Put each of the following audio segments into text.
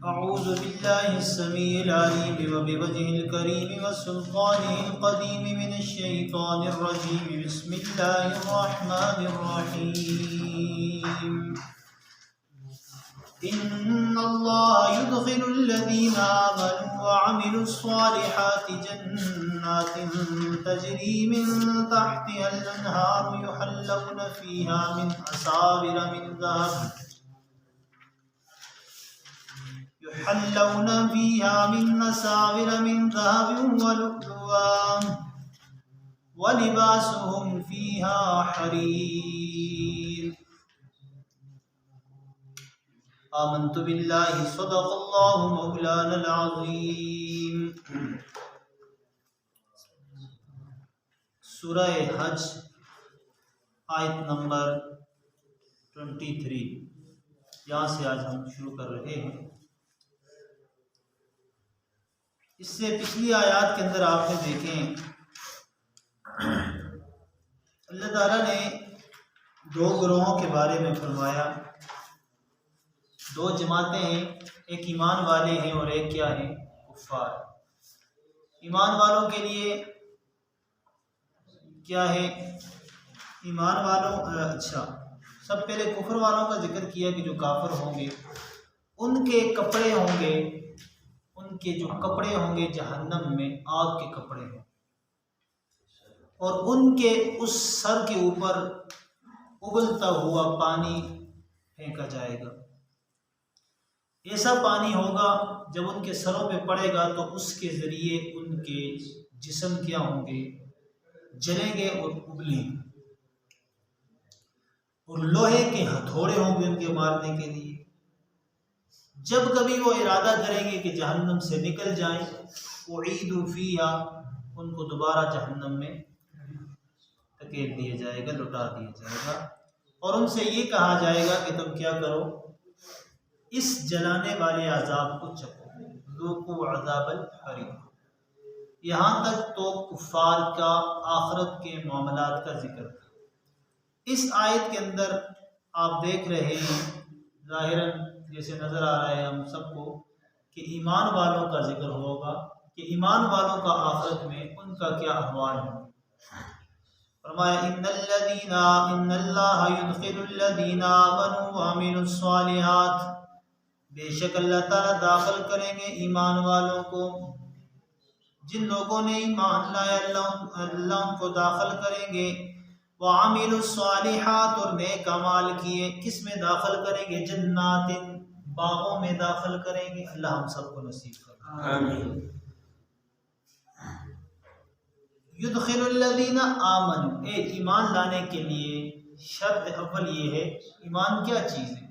أعوذ بالله السميع العليم وبوجهه الكريم وسلطانه القديم من الشيطان الرجيم. بسم الله الرحمن الرحيم. إن الله يدخل الذين آمنوا وعملوا الصالحات جنات تجري من تحتها الأنهار يحلون فيها من أساور من ذهب ولؤلؤا ولباسهم فيها حرير. آمنت بالله صدق الله مولانا العظیم. سورہ حج آیت نمبر 23، یہاں سے آج ہم شروع کر رہے ہیں. اس سے پچھلی آیات کے اندر آپ نے دیکھیں اللہ تعالیٰ نے دو گروہوں کے بارے میں فرمایا. دو جماعتیں ہیں، ایک ایمان والے ہیں اور ایک کیا ہیں؟ کفار. ایمان والوں کے لیے کیا ہے؟ ایمان والوں سب پہلے کفر والوں کا ذکر کیا کہ جو کافر ہوں گے ان کے کپڑے ہوں گے، ان کے جو کپڑے ہوں گے جہنم میں آگ کے کپڑے ہیں، اور ان کے اس سر کے اوپر ابلتا ہوا پانی پھینکا جائے گا. ایسا پانی ہوگا جب ان کے سروں پہ پڑے گا تو اس کے ذریعے ان کے جسم کیا ہوں گے؟ جلیں گے اور ابلیں گے، اور لوہے کے ہتھوڑے ہوں گے ان کے مارنے کے لیے. جب کبھی وہ ارادہ کریں گے کہ جہنم سے نکل جائیں، اعیدوا فیہا، ان کو دوبارہ جہنم میں دھکیل دیا جائے گا، لٹا دیا جائے گا، اور ان سے یہ کہا جائے گا کہ تم کیا کرو؟ اس جلانے والے عذاب کو چکھو، ذوقوا عذاب الحریق. یہاں تک تو کفار کا آخرت کے معاملات کا ذکر تھا. اس آیت کے اندر آپ دیکھ رہے ہیں ظاہراً جیسے نظر آ رہا ہے ہم سب کو کہ ایمان والوں کا ذکر ہوگا کہ ایمان والوں کا آخرت میں ان کا کیا احوال ہے. فرمایا ان اللہ يدخل الذین آمنوا وعملوا الصالحات، بے شک اللہ تعالیٰ داخل کریں گے ایمان والوں کو، جن لوگوں نے ایمان لایا اللہ ان کو داخل کریں گے. وعملوا الصالحات، اور نیک اعمال کیے، کس میں داخل کریں گے؟ جنات، باغوں میں داخل کریں گے. اللہ ہم سب کو نصیب کرے. آمین. یدخل الذین آمنوا، ایمان لانے کے لیے شرط اول یہ ہے، ایمان کیا چیز ہے؟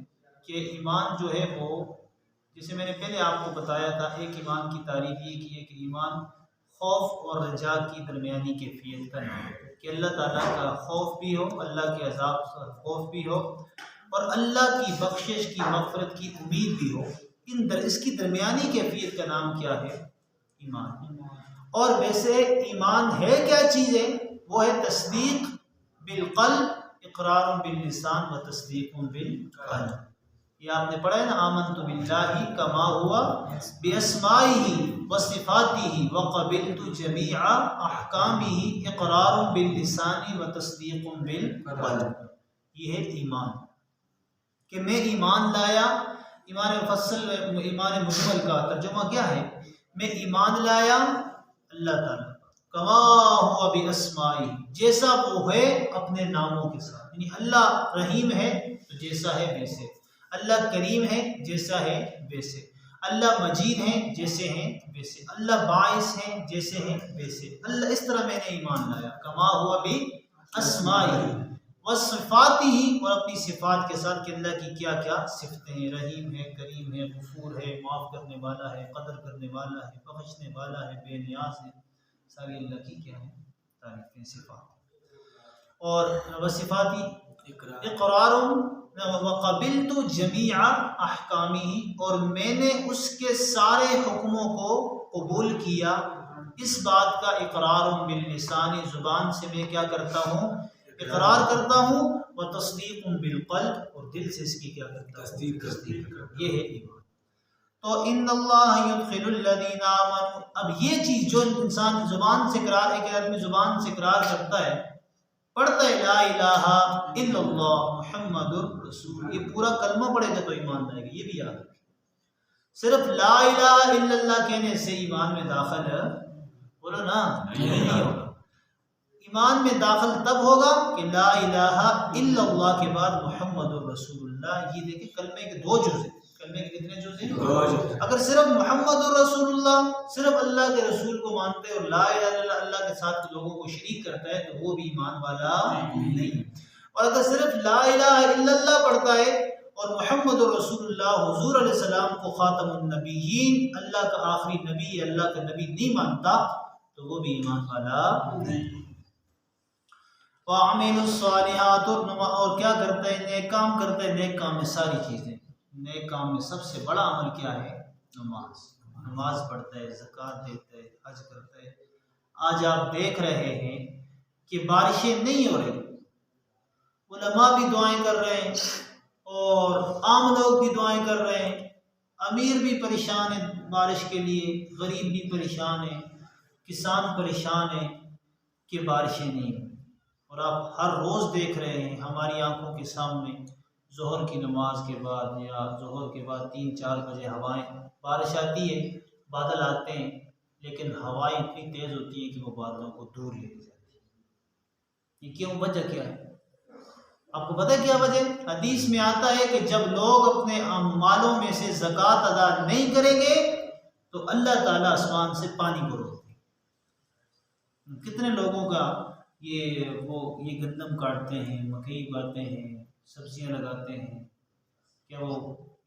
کہ ایمان جو ہے وہ، جسے میں نے پہلے آپ کو بتایا تھا، ایک ایمان کی تعریف یہ کی ہے کہ ایمان خوف اور رجا کی درمیانی کیفیت کا نام ہے، کہ اللہ تعالیٰ کا خوف بھی ہو، اللہ کے عذاب سے خوف بھی ہو، اور اللہ کی بخشش کی مغفرت کی امید بھی ہو. اس کی درمیانی کیفیت کا نام کیا ہے؟ ایمان. اور ویسے ایمان ہے کیا چیز ہے؟ وہ ہے تصدیق بالقلب، اقرار باللسان و تصدیق بالقلب. یہ آپ نے پڑھا ہے نا، آمنت باللہ کما ہوا باسمائہ وصفاتہ وقبلت جمیع احکامہ اقرار باللسان و تصدیق بالقلب. یہ ہے ایمان، کہ میں ایمان لایا. ایمان مفصل، ایمان مجمل کا ترجمہ کیا ہے؟ میں ایمان لایا اللہ تعالیٰ کما ہوا باسمائہ، جیسا وہ ہے اپنے ناموں کے ساتھ. یعنی اللہ رحیم ہے تو جیسا ہے ویسے، اللہ کریم ہے جیسا ہے ویسے، اللہ مجید ہے جیسے ہیں ویسے، اللہ باعث ہے جیسے ہیں ویسے. اللہ اس طرح میں نے ایمان لایا کما ہوا باسمائہ وصفاتہ، اور اپنی صفات کے ساتھ کہ اللہ کی کیا کیا صفتیں ہیں، رحیم ہے، کریم ہے، غفور ہے، معاف کرنے والا ہے، قدر کرنے والا ہے، بخشنے والا ہے، بے نیاز ہے. ساری اللہ کی کیا ہے؟ تعریفیں، صفات. اور وصفاتی اقرار وقبلت جمیع احکامہ، اور میں نے اس کے سارے حکموں کو قبول کیا. اس بات کا اقرار باللسان، زبان سے میں کیا کرتا ہوں؟ اقرار کرتا ہوں. وتصدیق بالقلب، اور دل سے اس کی کیا کرتا ہوں؟ تصدیق. یہ ہے ایمان. تو ان اللہ یدخل الذین آمنوا، اب یہ چیز جو انسان زبان سے اقرار، ایک آدمی زبان سے اقرار کرتا ہے، پڑھتا ہے لا الہ الا اللہ محمد الرسول، یہ پورا کلمہ پڑھے گا تو ایمان لائے گا، یہ بھی یاد رکھیں۔ صرف لا الہ الا اللہ کہنے سے ایمان میں داخل ہے بولو نا نہیں ہوگا۔ ایمان میں داخل تب ہوگا کہ لا الہ الا اللہ کے بعد محمد الرسول اللہ، یہ دیکھیں کلمے کے دو جز ہیں، کلمے کے کتنے جز ہیں؟ اگر صرف محمد الرسول اللہ، صرف اللہ کے رسول کو مانتے اور لا الہ الا اللہ اللہ کے ساتھ لوگوں کو شریک کرتا ہے تو وہ بھی ایمان والا نہیں ہے۔ اور اگر صرف لا الہ الا اللہ پڑھتا ہے اور محمد الرسول اللہ حضور علیہ السلام کو خاتم النبیین، اللہ کا آخری نبی، اللہ کا نبی نہیں مانتا تو وہ بھی ایمان والا نہیں۔ وَعَمِلُوا الصَّالِحَاتُ، اور کیا کرتا ہے؟ نیک کام کرتا ہے۔ نیک کام میں ساری چیزیں، نیک کام میں سب سے بڑا عمل کیا ہے؟ نماز۔ نماز پڑھتا ہے، زکوٰۃ دیتا ہے، حج کرتا ہے۔ آج آپ دیکھ رہے ہیں کہ بارشیں نہیں ہو رہی، علماء بھی دعائیں کر رہے ہیں اور عام لوگ بھی دعائیں کر رہے ہیں، امیر بھی پریشان ہے بارش کے لیے، غریب بھی پریشان ہے، کسان پریشان ہے کہ بارشیں نہیں ہوں۔ اور آپ ہر روز دیکھ رہے ہیں ہماری آنکھوں کے سامنے ظہر کی نماز کے بعد یا ظہر کے بعد 3-4 بجے ہوائیں، بارش آتی ہے، بادل آتے ہیں، لیکن ہوائیں اتنی تیز ہوتی ہیں کہ وہ بادلوں کو دور لے جاتی ہیں۔ یہ کیوں؟ وجہ کیا ہے؟ آپ کو پتہ ہے کیا وجہ؟ حدیث میں آتا ہے کہ جب لوگ اپنے مالوں میں سے زکوٰۃ ادا نہیں کریں گے تو اللہ تعالیٰ آسمان سے پانی کو روک دے۔ کتنے لوگوں کا یہ گندم کاٹتے ہیں، مکئی اگاتے ہیں، سبزیاں لگاتے ہیں، کیا وہ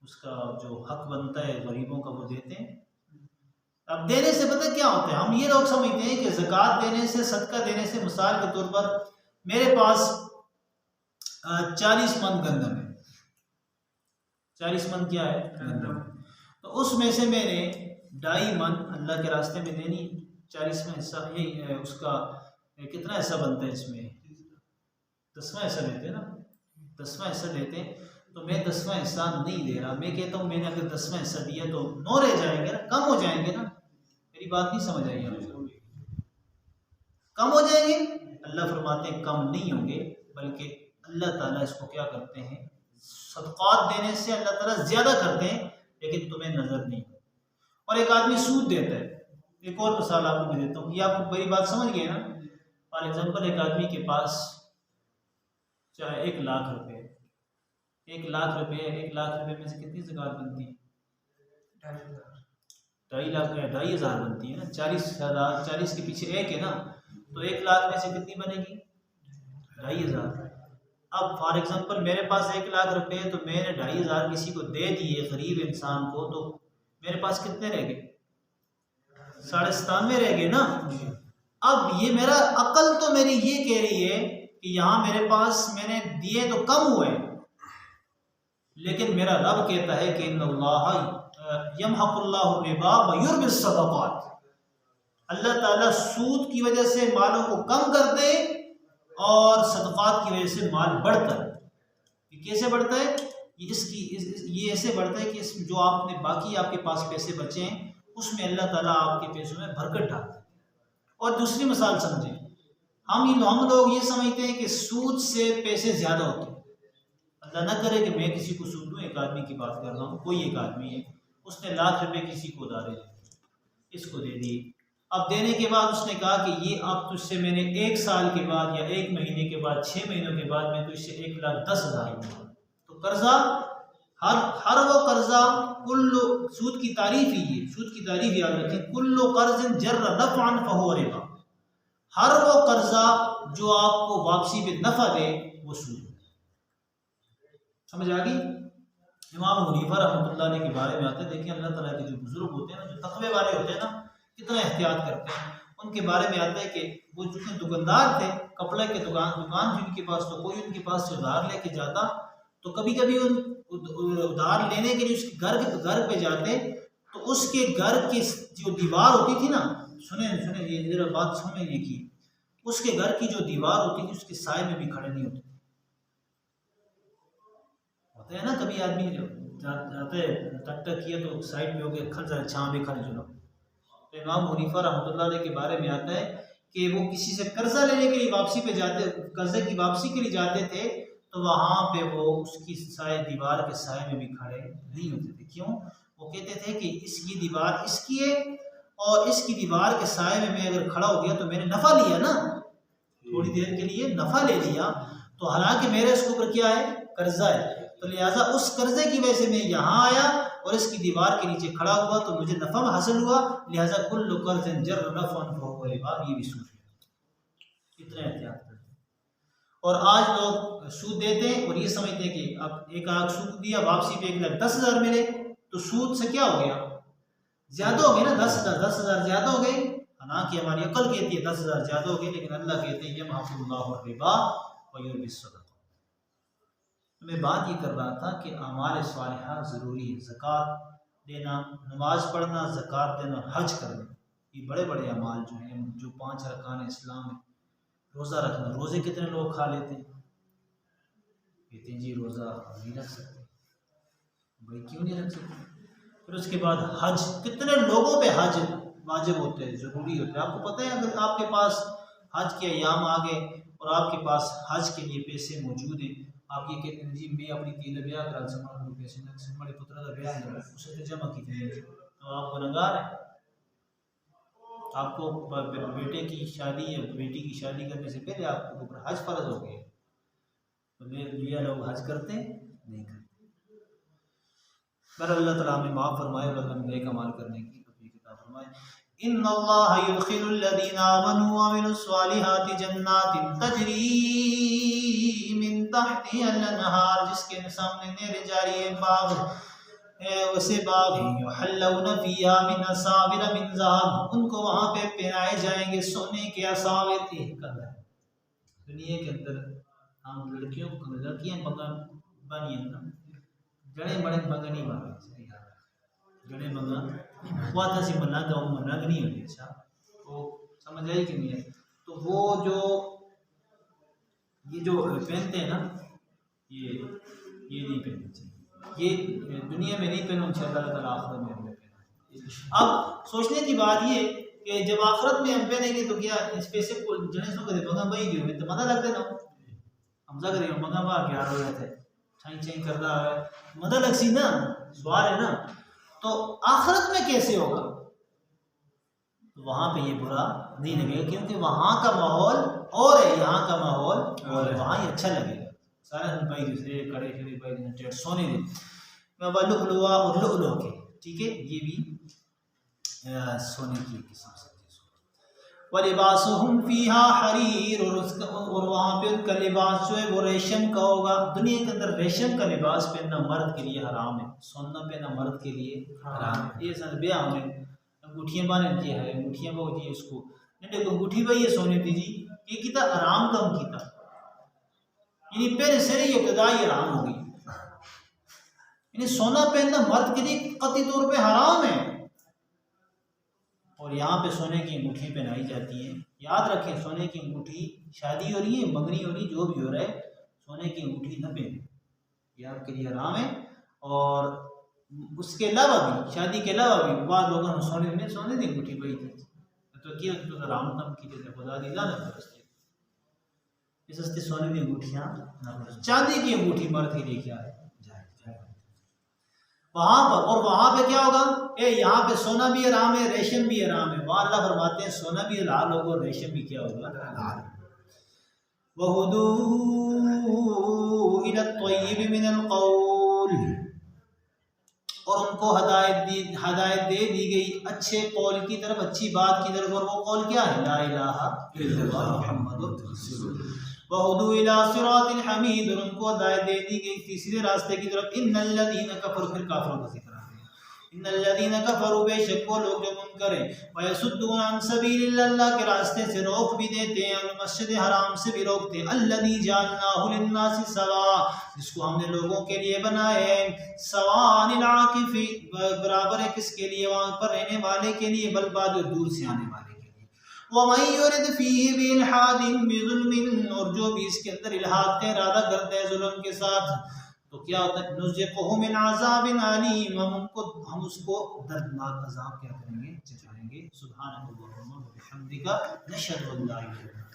اس کا جو حق بنتا ہے غریبوں کا وہ دیتے ہیں؟ اب دینے سے پتہ کیا ہوتا ہے؟ ہم یہ لوگ سمجھتے ہیں کہ زکوٰۃ دینے سے، صدقہ دینے سے، مثال کے طور پر میرے پاس 40 من گندم ہے، 40 من کیا ہے؟ گندم۔ تو اس میں سے میں نے 2.5 من اللہ کے راستے میں دینی ہے، 40 میں حصہ، یہی اس کا کتنا حصہ بنتا ہے؟ اس میں 10واں حصہ دیتے ہیں نا، 10واں حصہ دیتے ہیں، تو میں 10واں حصہ نہیں دے رہا۔ میں کہتا ہوں میں نے اگر 10واں حصہ دیا تو 9 رہ جائیں گے نا، کم ہو جائیں گے نا۔ میری بات نہیں سمجھ آئی آپ کو؟ کم ہو جائیں گے؟ اللہ فرماتے ہیں کم نہیں ہوں گے، بلکہ اللہ تعالیٰ اس کو کیا کرتے ہیں؟ صدقات دینے سے اللہ تعالیٰ زیادہ کرتے ہیں، لیکن تمہیں نظر نہیں۔ اور ایک آدمی سود دیتا ہے، ایک اور مثال آپ کو میں دیتا ہوں، یہ آپ کو بڑی بات سمجھ گئے نا۔ فار ایگزامپل ایک آدمی کے پاس چاہے 1 لاکھ روپے، 1 لاکھ روپے میں سے کتنی زکوٰۃ بنتی ہے؟ 2.5 ہزار بنتی ہے نا، 40 کے پیچھے 1 ہے نا، تو 1 لاکھ میں سے کتنی بنے گی؟ 2.5 ہزار۔ اب فار ایگزامپل میرے پاس 1 لاکھ روپے ہے تو میں نے 2.5 ہزار کسی کو دے دیے غریب انسان کو، تو میرے پاس کتنے رہ گئے؟ 97.5 رہ گئے نا۔ اب یہ میرا عقل تو میری یہ کہہ رہی ہے کہ یہاں میرے پاس میں نے دیے تو کم ہوئے، لیکن میرا رب کہتا ہے کہ ان اللہ یمحق اللہ الربا ویربی الصدقات، اللہ تعالیٰ سود کی وجہ سے مالوں کو کم کر دے اور صدقات کی وجہ سے مال بڑھتا ہے۔ یہ کیسے بڑھتا ہے؟ یہ ایسے بڑھتا ہے کہ جو آپ نے باقی آپ کے پاس پیسے بچے ہیں اس میں اللہ تعالیٰ آپ کے پیسوں میں برکت ڈالتا ہے۔ اور دوسری مثال سمجھیں، ہم لوگ یہ سمجھتے ہیں کہ سود سے پیسے زیادہ ہوتے ہیں۔ اللہ نہ کرے کہ میں کسی کو سود دوں، ایک آدمی کی بات کر رہا ہوں، کوئی ایک آدمی ہے، اس نے 1 لاکھ روپے کسی کو ادارے اس کو دے دیے۔ اب دینے کے بعد اس نے کہا کہ یہ اب تجھ سے میں نے 1 سال کے بعد یا 1 مہینے کے بعد 6 مہینوں کے بعد میں تجھ سے 1,10,000 لوں۔ تو قرضہ ہر وہ قرضہ کل سود کی تعریف ہی ہے، سود کی تعریف یاد رکھیں، کل قرض جر نفعا فہو ربا، ہر وہ قرضہ جو آپ کو واپسی پہ نفع دے وہ سود۔ سمجھ آ گئی؟ امام حنیفہ رحمۃ اللہ علیہ کے بارے میں آتے ہیں، دیکھیں اللہ تعالیٰ کے جو بزرگ ہوتے ہیں نا، جو تقوی والے ہوتے ہیں نا، کتنا احتیاط کرتے ہیں۔ ان کے بارے میں آتا ہے کہ وہ جتنے دکاندار تھے، کپڑے کے دکان جن کے پاس، تو کوئی ان کے پاس سے ادھار لے کے جاتا تو کبھی کبھی ادھار لینے کے لیے اس کے گھر پہ جاتے تو اس کے گھر کی جو دیوار ہوتی تھی نا، سنیں یہ ذرا بات سمجھیں یہ کی، اس کے گھر کی جو دیوار ہوتی تھی اس کے سائے میں بھی کھڑے نہیں ہوتے ہے نا۔ کبھی آدمی جاتے ٹک ٹک کیا تو سائڈ پہ ہو گئے کھل جائے چھاں بھی کھل جلو. تو امام حنیفہ رحمۃ اللہ علیہ کے بارے میں آتا ہے کہ وہ کسی سے قرضہ لینے کے لیے واپسی پہ جاتے, قرضے کی واپسی کے لیے جاتے تھے تو وہاں پہ وہ اس کی سائے دیوار کے سائے میں بھی کھڑے نہیں ہوتے تھے. کیوں؟ وہ کہتے تھے کہ اس کی دیوار اس کی ہے اور اس کی دیوار کے سائے میں اگر کھڑا ہو گیا تو میں نے نفع لیا نا, تھوڑی دیر کے لیے نفع لے لیا, تو حالانکہ میرے اس کے اوپر کیا ہے, قرضہ ہے, تو لہٰذا اس قرضے کی وجہ سے میں یہاں آیا اور اس کی دیوار کے نیچے کھڑا ہوا تو مجھے نفع حاصل ہوا, لہٰذا کل قرض جر نفع فہو ربا, یہ بھی سود ہے. اتنا احتیاط کرتے ہیں. اور آج لوگ سود دیتے ہیں اور یہ سمجھتے ہیں کہ اب ایک آدھ سود دیا واپسی پہ 1,10,000 ملے تو سود سے کیا ہو گیا, زیادہ ہو گئے نا, 10,000 زیادہ ہو گئے. حالانکہ ہماری عقل کہتی ہے 10,000 زیادہ ہو گئے, لیکن اللہ کہتے ہیں یمحق اللہ الربا ویربی الصدقہ. میں بات یہ کر رہا تھا کہ اعمال صالحہ ضروری ہے, زکوٰۃ دینا, نماز پڑھنا, زکوٰۃ دینا, حج کرنا, یہ بڑے بڑے اعمال جو ہیں, جو 5 ارکان اسلام ہیں. روزہ رکھنا, روزے کتنے لوگ کھا لیتے ہیں, کہتے ہیں جی روزہ نہیں رکھ سکتے. بھائی کیوں نہیں رکھ سکتے؟ پھر اس کے بعد حج, کتنے لوگوں پہ حج واجب ہوتے ہیں, ضروری ہوتے ہیں. آپ کو پتہ ہے اگر آپ کے پاس حج کے ایام آ گئے اور آپ کے پاس حج کے لیے پیسے موجود ہیں, آپ یہ کہتے ہیں جی میں اپنی تین بیاہ کرا سکتا ہوں, پیسے نہ بڑے پتر کا بیاہ ہے اسے تو جمع کی تھی, تو آپ گنہگار ہیں. آپ کو بیٹے کی شادی یا بیٹی کی شادی کرنے سے پہلے آپ کے اوپر حج فرض ہو گئے, تو لیا لوگ حج کرتے نہیں کرتے. پر اللہ تعالیٰ ہمیں معاف فرمائے اور ہم نیک اعمال کرنے کی توفیق عطا فرمائے. ان اللہ يدخل الذين آمنوا وعملوا الصالحات جنات تجری من تحتها الانہار, جس کے سامنے نہریں جاری ہیں, باغ ویسے باغ ہیں, یحلون فیہا من اساور من ذہب, ان کو وہاں پہ پہنائے جائیں گے سونے کے اساور. دنیا کے اندر ہم لڑکیاں بنی جڑے بڑے منگنی والے جڑے منگا ہوا تھا سی منا گا منگ نہیں ہوتی. اچھا تو سمجھ آئی کہ نہیں ہے؟ تو وہ جو یہ جو پہنتے ہیں نا, یہ نہیں پہننا چاہیے, یہ دنیا میں نہیں پہنو, ان شاء اللہ تعالیٰ آخرت میں ہمیں پہنا. اب سوچنے کی بات یہ کہ جب آخرت میں ہم پہنیں گے تو کیا اس پیسے کو جڑے سو کرے منگا بھائی دیو میں تو مدہ لگ دینا حمزہ کرے منگا با کیا ہو رہے تھے چھائیں چھائیں کرتا ہے, مدہ لگ سی نا, سوال ہے نا. تو آخرت میں کیسے ہوگا؟ وہاں پہ یہ برا نہیں لگے گا, کیونکہ وہاں کا ماحول اور ہے, یہاں کا ماحول اور ہے. وہاں یہ اچھا لگے گا, سارے بھائی دوسرے کڑے کھڑے بھائی سونے دے لؤلؤ اور لؤلؤ کے, ٹھیک ہے, یہ بھی سونے کی قسم سے. وَلِبَاسُهُمْ فِيهَا حَرِيرٌ, اور وہاں پہ ان کا لباس جو ہے وہ ریشم کا ہوگا. دنیا کے اندر ریشم کا لباس پہننا مرد کے لیے حرام ہے, سونا پہننا مرد کے لیے حرام ہے. یہ سن بیاہ میں انگوٹھیاں بانے دیا ہے, انگوٹھیاں بہت جی اس کو نہیں دیکھو انگوٹھی بھائی یہ سونے دی جی, یہ کیتا حرام کم کیتا, یعنی پہلے سے یہ ابتدائی حرام ہوگی. یعنی سونا پہننا مرد کے لیے قطعی طور پہ حرام ہے, اور یہاں پہ سونے کی انگوٹھی پہنائی جاتی ہیں. یاد رکھیں سونے کی انگوٹھی, شادی ہو رہی ہے منگنی ہو رہی ہے جو بھی ہو رہا ہے, سونے کی انگوٹھی نہ پہنیں, یہ آپ کے لیے حرام ہے. اور اس کے علاوہ بھی شادی کے علاوہ بھی بعض لوگوں نے سونے کی انگوٹھی پہنی تھی تو کیا تو حرام کم کی تھی, خدا دی لعنت برستی. اس سستے سونے کی انگوٹھیاں نہ, چاندی کی انگوٹھی مرد کے لیے کیا ہے وہاں پر. اور وہاں پہ کیا ہوگا, یہاں پہ سونا بھی حرام ہے, ریشم بھی حرام ہے. وہاں اللہ فرماتے ہیں سونا بھی حلال ہوگا اور ریشم بھی کیا ہوگا حلال. وَهُدُوا إِلَى الطَّيِّبِ مِنَ الْقَوْلِ, اور ان کو ہدایت دے دی گئی اچھے قول کی طرف, اچھی بات کی طرف. اور وہ قول کیا ہے, لا الہ الا اللہ محمد رسول اللہ. وَهُدُوا إِلَى صِرَاطِ الْحَمِيدِ, اور ان کو ہدایت دے دی گئی تیسرے راستے کی طرف. إِنَّ الَّذِينَ كَفَرُوا, پھر کافروں کا ذکر آ گیا. إِنَّ الَّذِينَ كَفَرُوا, بے شک وہ لوگ جو منکر ہیں, وَيَصُدُّونَ عَنْ سَبِيلِ اللَّهِ, اللہ کے راستے سے روک بھی دیتے ہیں, اور مسجد حرام سے بھی روکتے ہیں. الَّذِي جَعَلْنَاهُ لِلنَّاسِ سَوَاءً, جس کو ہم نے لوگوں کے لیے بنایا ہے, سَوَاءً الْعَاكِفِ, برابر ہے کس کے لیے, وہاں پر رہنے والے کے لیے, بلباد اور دور سے آنے والے. وَمَن يُرِدْ فِيهِ بِإِلْحَادٍ بِظُلْمٍ, اور جو بھی اس کے اندر الحاد کا ارادہ کرتا ہے ظلم کے ساتھ, تو کیا ہوتا ہے نذقہ من عذاب علیم، ہم اس کو دردناک عذاب کیا کریں گے، چکھائیں گے۔ سبحانک اللہم و بحمدک نشہد ان لا الہ الا انت